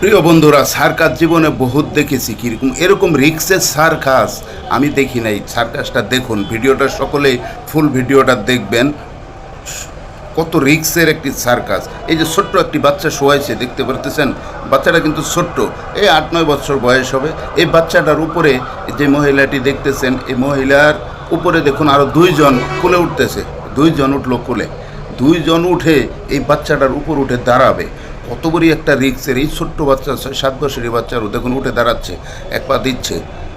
প্রিয় বন্ধুরা, সার্কাস জীবনে বহুত দেখেছি, কীরকম এরকম রিক্সের সার্কাস আমি দেখি নাই। সার্কাসটা দেখুন, ভিডিওটা সকলে ফুল ভিডিওটা দেখবেন। কত রিক্সের একটি সার্কাস। এই যে ছোট্ট একটি বাচ্চা শোয়াইছে, দেখতে পারতেছেন? বাচ্চাটা কিন্তু ছোট্ট, এই 8-9 বছর বয়স হবে। এই বাচ্চাটার উপরে যে মহিলাটি দেখতেছেন, এই মহিলার উপরে দেখুন আরও 2জন কোলে উঠতেছে। 2জন উঠলো কোলে, 2জন উঠে এই বাচ্চাটার উপর উঠে দাঁড়াবে। কত বড় একটা রিক্সের। এই ছোট্ট বাচ্চা 7 বছরের বাচ্চারও দেখুন উঠে দাঁড়াচ্ছে, এক পা দিচ্ছে,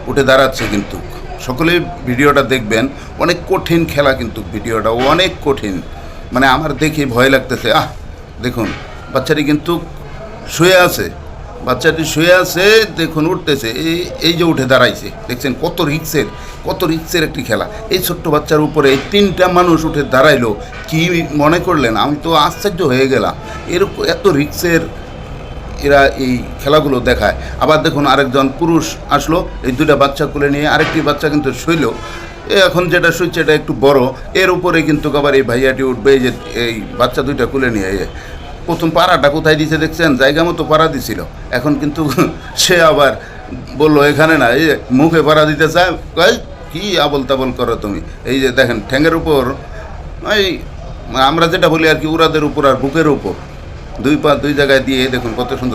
উঠে দাঁড়াচ্ছে। কিন্তু সকলেই ভিডিওটা দেখবেন, অনেক কঠিন খেলা, কিন্তু ভিডিওটা অনেক কঠিন। মানে আমার দেখে ভয় লাগতেছে। দেখুন বাচ্চাটি কিন্তু শুয়ে আছে, বাচ্চাটি শুয়ে আছে, দেখুন উঠতেছে, এই যে উঠে দাঁড়াইছে, দেখছেন কত রিক্সের একটি খেলা। এই ছোট্ট বাচ্চার উপরে এই 3টা মানুষ উঠে দাঁড়াইলো। কি মনে করলেন? আমি তো আশ্চর্য হয়ে গেলাম, এত রিক্সের এরা এই খেলাগুলো দেখায়। আবার দেখুন আরেকজন পুরুষ আসলো, এই 2টা বাচ্চা কোলে নিয়ে। আরেকটি বাচ্চা কিন্তু শুইল, এখন যেটা শুইছে এটা একটু বড়, এর উপরে কিন্তু আবার এই ভাইয়াটি উঠবে। এই যে এই বাচ্চা 2টা কোলে নিয়ে, প্রথম পাড়াটা কোথায় দিয়েছে দেখছেন? জায়গা মতো পাড়া দিছিল। এখন কিন্তু সে আবার বললো এখানে না, এই মুখে পাড়া দিতে চায়। কি আবল তাবল করো তুমি? এই যে দেখেন ঠ্যাঙের উপর, এই আমরা যেটা বলি আর কি, উড়াদের উপর আর বুকের উপর 2 পা 2 জায়গায় দিয়ে দেখুন কত সুন্দর।